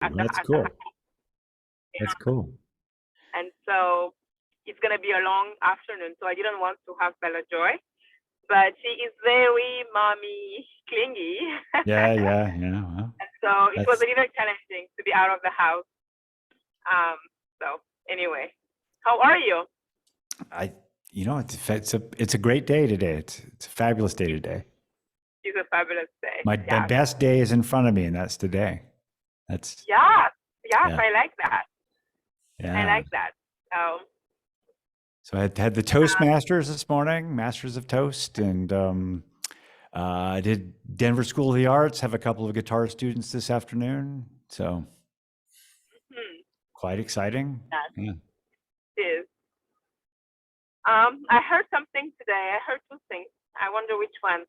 at Well, the that's at the cool. house. That's Yeah. cool. And so it's gonna be a long afternoon, so I didn't want to have Bella Joy, but she is very mommy clingy. Yeah, yeah, yeah. Well, And so it was that's a little challenging to be out of the house. Um, so anyway, how are you? I. You know, it's a great day today. It's a fabulous day It, today. it's a fabulous day. My Yes. best day is in front of me, and that's today. That's Yes. Yes, yeah, I like that. I yeah. like that. So So I had the um, Toastmasters this morning, Masters of Toast, and I did Denver School of the Arts. Have a couple of guitar students this afternoon, so hmm, quite exciting. that Yeah. is. I heard something today. I heard two things. I wonder which one.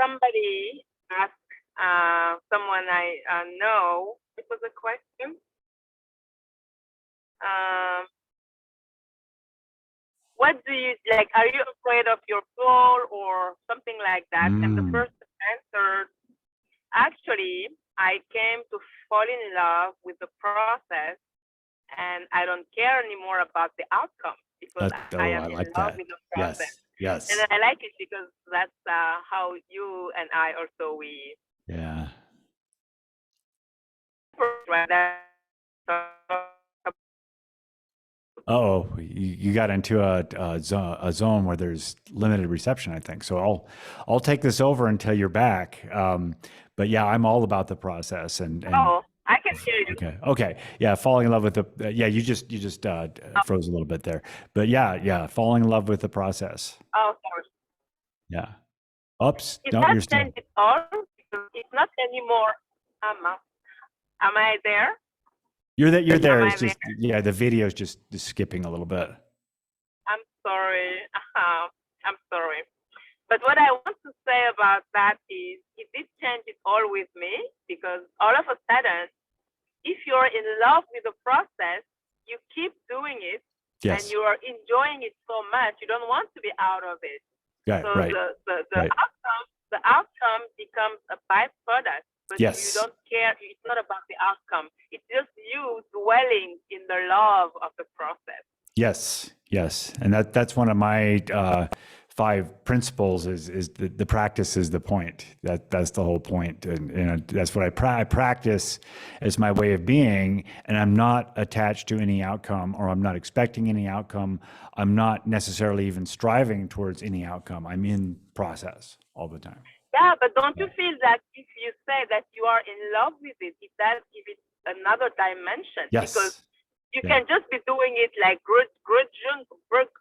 Somebody asked someone I know. It was a question. Um, what do you like? Are you afraid of your goal or something like that? And the Mm. person answered, actually, I came to fall in love with the process, and I don't care anymore about the outcome because I Oh, am I in like love that. with the process. Yes, And yes, I like it because that's how you and I also we yeah. right. Oh, you got into a zone where there's limited reception, I think. So I'll take this over until you're back. But yeah, I'm all about the process and Oh, I can hear you. okay, yeah, falling in love with the yeah. You just froze a little bit there, but yeah, falling in love with the process. Oh, sorry. Yeah. Oops. Is No, that you're still. changed at all? Because it's not anymore. Am I there? You're there. You're Am there. It's I just there? yeah. The video's just skipping a little bit. I'm sorry. I'm sorry. But what I want to say about that is it did change it all with me because all of a sudden, if you're in love with the process, you keep doing it and Yes. you are enjoying it so much, you don't want to be out of it. Yeah. So Right. the Right. outcome becomes a byproduct, but you Yes. don't care. It's not about the outcome. It's just you dwelling in the love of the process. Yes, yes, and that's one of my five principles. Is the practice is the point. That's the whole point, and that's what I practice as my way of being. And I'm not attached to any outcome, or I'm not expecting any outcome. I'm not necessarily even striving towards any outcome. I'm in process all the time. Yeah, but don't Yeah. you feel that if you say that you are in love with it, it does give it another dimension? Because Yes. you Yeah. can just be doing it like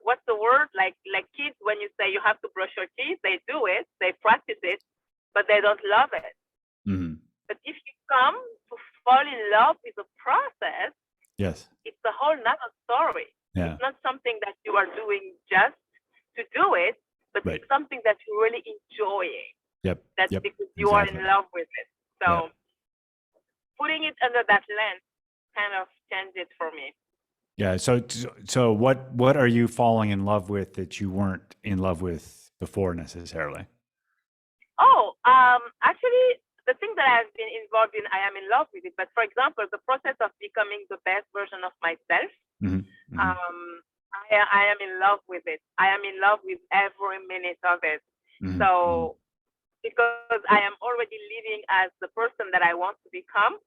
what's the word? Like kids when you say you have to brush your teeth, they do it, they practice it, but they don't love it. Hmm. But if you come to fall in love with the process, Yes. it's a whole nother story. Yeah. It's not something that you are doing just to do it, but Right. it's something that you're really enjoying. Yep. That's Yep. because you are in Exactly. love with it. Yeah. So putting it under that lens kind of changed it for me. Yeah. So what are you falling in love with that you weren't in love with before necessarily? Oh, actually, the thing that I've been involved in, I am in love with it. But for example, the process of becoming the best version of myself, Hmm. Hmm. um, I am in love with it. I am in love with every minute of it. Hmm. Hmm. So because I am already living as the person that I want to become,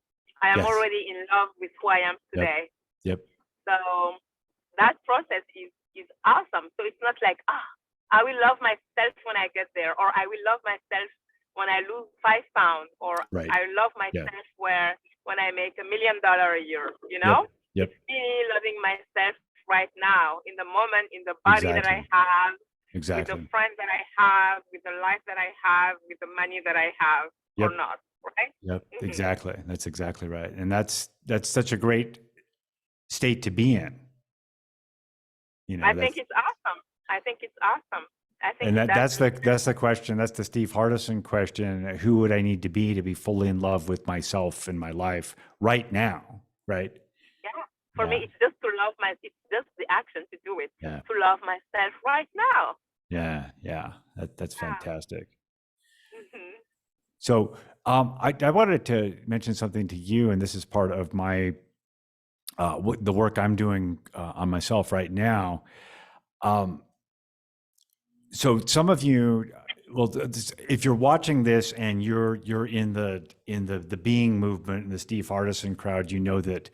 I am Yes. already in love with who I am Yep. today. Yep. So that process is awesome. So it's not like I will love myself when I get there, or I will love myself when I lose 5 pounds, or Right. I love Yeah. myself where when I make $1 million a year. You Yep. know, Yep. it's me loving myself right now, in the moment, in the body that I Exactly. have, with the Exactly. friends that I have, with the life that I have, with the money that I have, or Yep. not. Right? Yep. Mm-hmm. Exactly. That's exactly right. And that's such a great state to be in. I think That's it's awesome. I think it's awesome. I think and that's that's the question. That's the Steve Hardison question. Who would I need to be fully in love with myself and my life right now? Right? yeah. For Yeah. me, it's just to love my. It's just the action to do it. Yeah. To love myself right now. Yeah. Yeah. That's Yeah. fantastic. Hmm. So I wanted to mention something to you, and this is part of my the work I'm doing on myself right now. Um, so some of you, well, if you're watching this and you're in the being movement and the Steve Hardison crowd, you know that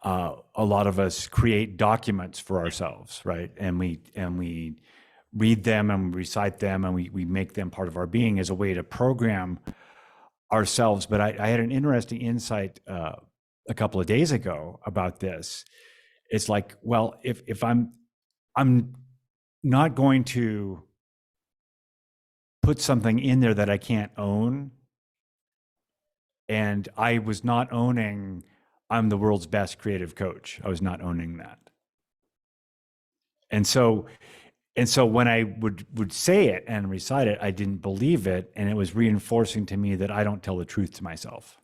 a lot of us create documents for ourselves, right? And we read them and we recite them and we make them part of our being as a way to program ourselves. But I had an interesting insight a couple of days ago about this. It's like, well, if I'm not going to put something in there that I can't own, and I was not owning I'm the world's best creative coach. I was not owning that. And so when I would say it and recite it, I didn't believe it, and it was reinforcing to me that I don't tell the truth to myself.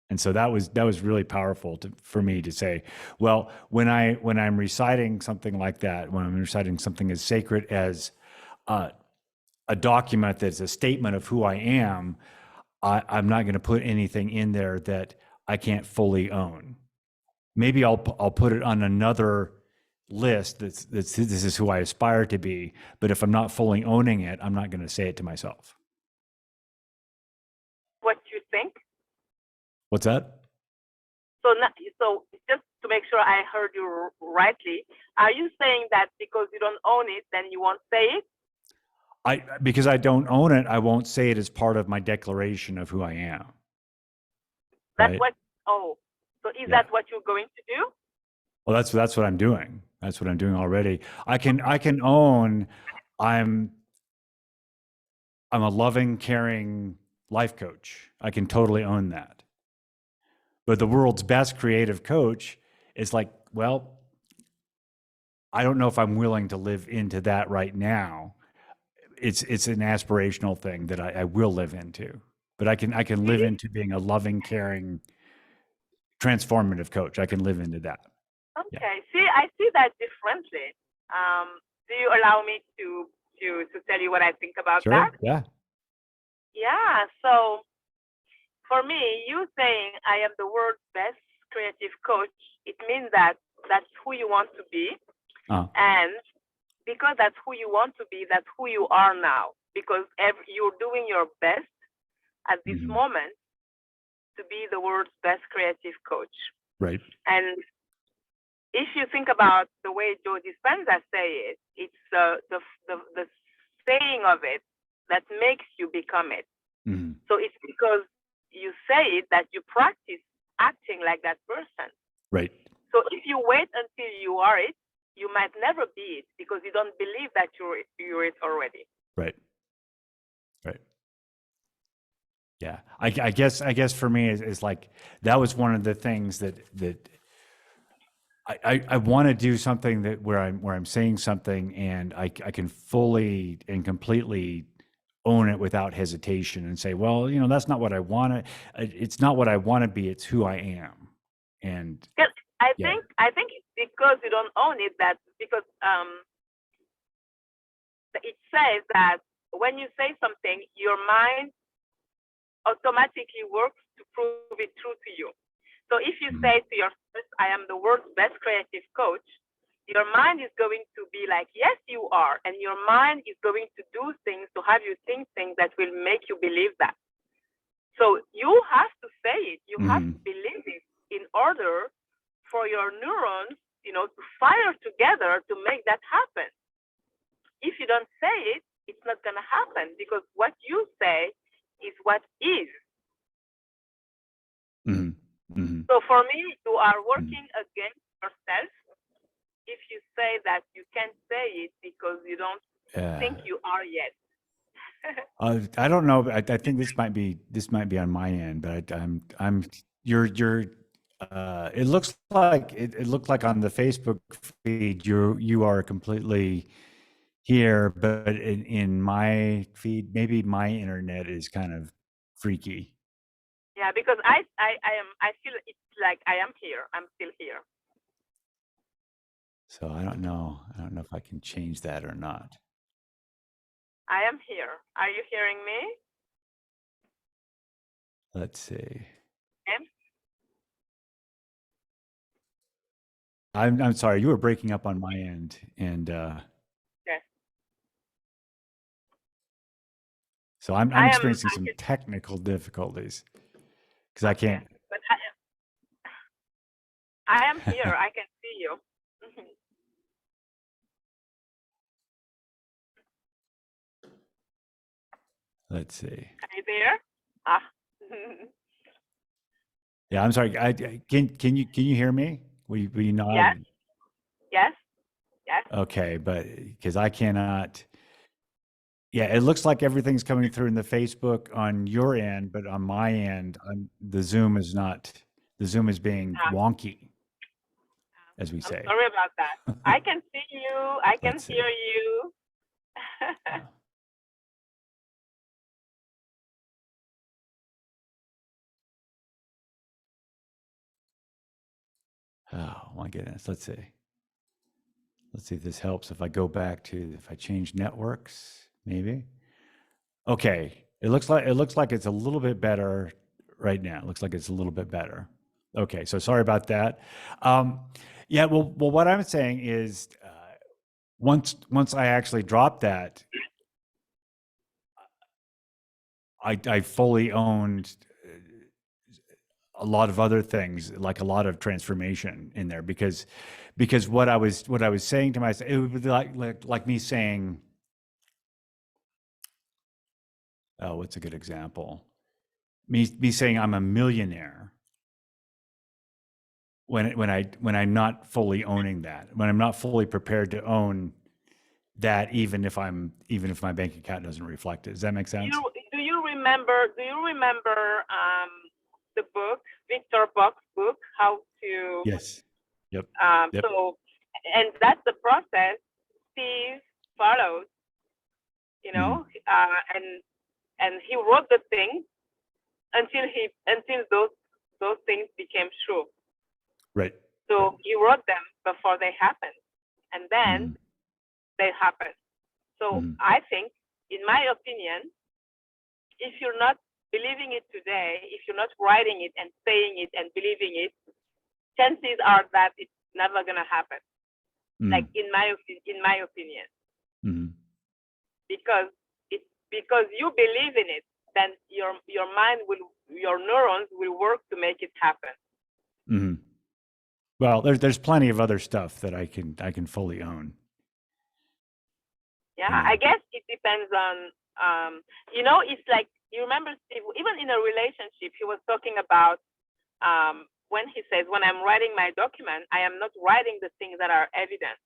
And so that was really powerful for me to say, well, when I'm reciting something like that, when I'm reciting something as sacred as a document that's a statement of who I am, I'm not going to put anything in there that I can't fully own. Maybe I'll put it on another list that's this is who I aspire to be. But if I'm not fully owning it, I'm not going to say it to myself. What you think? What's that? So just to make sure I heard you rightly, are you saying that because you don't own it, then you won't say it? Because I don't own it, I won't say it as part of my declaration of who I am. That's Right? what. Oh, so is Yeah. that what you're going to do? Well, that's what I'm doing. That's what I'm doing already. I can own I'm I'm a loving, caring life coach. I can totally own that. But the world's best creative coach is like, well, I don't know if I'm willing to live into that right now. It's an aspirational thing that I will live into. But I can live Really? into being a loving, caring, transformative coach. I can live into that. Yeah. Okay. See, I see that differently. Do you allow me to tell you what I think about Sure. that? Yeah. Yeah. So for me, you saying I am the world's best creative coach, it means that that's who you want to be, Uh, and because that's who you want to be, that's who you are now. Because you're doing your best at this mhm. moment to be the world's best creative coach. Right. And if you think about the way Joe Dispenza say it, it's the saying of it that makes you become it. Mhm. So it's because you say it that you practice acting like that person. Right. So if you wait until you are it, you might never be it because you don't believe that you're it already. Right. Right. Yeah. I guess for me is like that was one of the things that I want to do something that where I'm saying something and I can fully and completely own it without hesitation and say, well, you know, that's not what I want to. It's not what I want to be. It's who I am. And yeah. I think it's because you don't own it that because it says that when you say something, your mind automatically works to prove it true to you. So if you Mhm. say to yourself, I am the world's best creative coach, your mind is going to be like, yes, you are. And your mind is going to do things to have you think things that will make you believe that. So you have to say it, you have to Mhm. believe it in order for your neurons, to fire together to make that happen. If you don't say it, it's not going to happen because what you say is what is. Mhm. Mhm. So for me, you are Mhm. working against yourself if you say that you can't say it because you don't think Yeah. you are yet. I don't know. I think this might be on my end, but I'm you're it looks like it looked like on the Facebook feed you are completely here, but in my feed, maybe my internet is kind of freaky. Yeah, because I feel it's like I am here. I'm still here. So I don't know. I don't know if I can change that or not. I am here. Are you hearing me? Let's see. Okay. I'm sorry, you were breaking up on my end, and Okay. so I'm I am. experiencing I some can. technical difficulties because I Okay. can't. But I am here. I can see you. Mhm. Let's see. Are you there? Ah. Yeah, I'm sorry. Can you hear me? Will you Yes. nod? Yes. Yes. Okay, but because I cannot. Yeah, it looks like everything's coming through in the Facebook on your end, but on my end, the Zoom is not. The Zoom is being Ah. wonky, as we I'm say. sorry about that. I can see you. I can Let's hear see. you. Oh, oh my goodness. Let's see. Let's see if this helps. If I go back to if I change networks, maybe. Okay. It looks like it's a little bit better right now. It looks like it's a little bit better. Okay. So sorry about that. Um, yeah. Well, what I'm saying is, once I actually dropped that, I fully owned a lot of other things, like a lot of transformation in there, because what I was saying to myself, it would be like me saying, oh, what's a good example? Me saying I'm a millionaire when I'm not fully owning that, when I'm not fully prepared to own that, even if my bank account doesn't reflect it. Does that make sense? Do you remember the book, Victor Bock's book, How to Yes. Yep. Yep. so, and that's the process Steve follows, Mm. and he wrote the things until those things became true. Right. Right. So he wrote them before they happened, and then Mm. they happened. So Mm. I think, in my opinion, if you're not believing it today, if you're not writing it and saying it and believing it, chances are that it's never gonna happen. Like Mm. in my opinion, Mm. because it's because you believe in it, then your neurons will work to make it happen. Mm. Well, there's plenty of other stuff that I can fully own. Yeah, You I know. guess it depends on it's like, you remember Steve, even in a relationship, he was talking about, when he says, when I'm writing my document, I am not writing the things that are evident.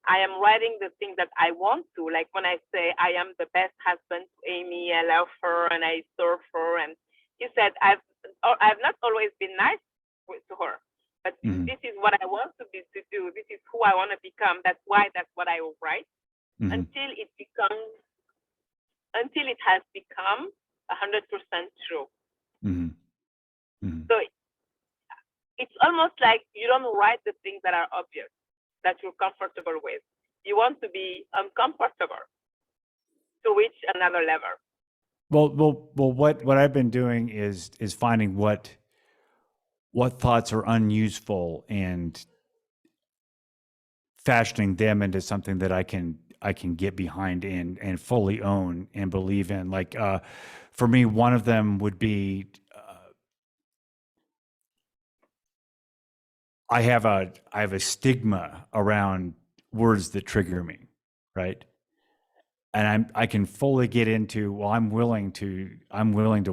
I am writing the things that I want to. Like when I say I am the best husband to Amy, I love her and I serve her. And he said, I've not always been nice to her, but Mm. this is what I want to do. This is who I want to become. That's what I will write Mm. until it has become 100% true. Mm. Mm. So it's almost like you don't write the things that are obvious, that you're comfortable with. You want to be uncomfortable to reach another level. Well. What I've been doing is finding what thoughts are unuseful and fashioning them into something that I can get behind and fully own and believe in. Like, for me, one of them would be, I have a stigma around words that trigger me, right? And I can fully get into, well, I'm willing to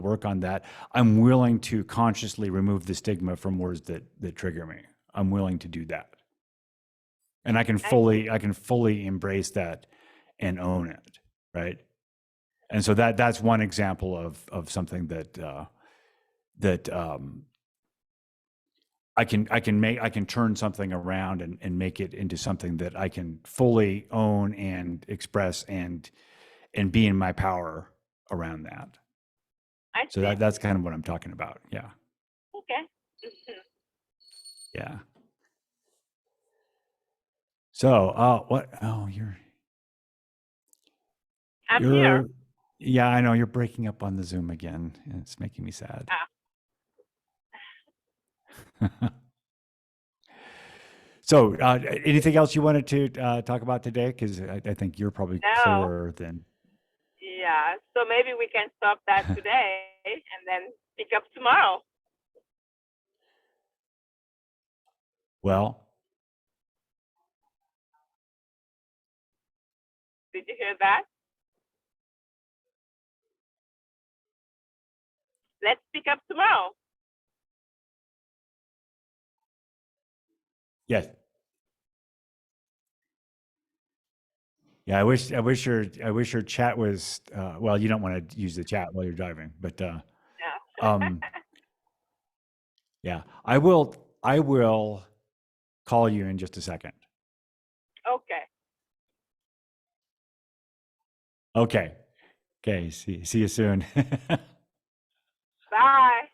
work on that. I'm willing to consciously remove the stigma from words that trigger me. I'm willing to do that. And I can I see. fully I can fully embrace that and own it, right? And so that's one example of something that I can turn something around and make it into something that I can fully own and express and be in my power around that. I So see. that's kind of what I'm talking about. Yeah. Okay. Mhm. Yeah. So, what? Oh, I'm here. you're, yeah, I know you're breaking up on the Zoom again, and it's making me sad. So, anything else you wanted to talk about today? Because I think you're probably No. clearer than. Yeah. So maybe we can stop that today and then pick up tomorrow. Well, Did you hear that? Let's pick up tomorrow. yes. Yeah, I wish your chat was, well, you don't want to use the chat while you're driving, but, Yeah. um, yeah, I will call you in just a second. Okay. Okay. Okay. See you soon. Bye.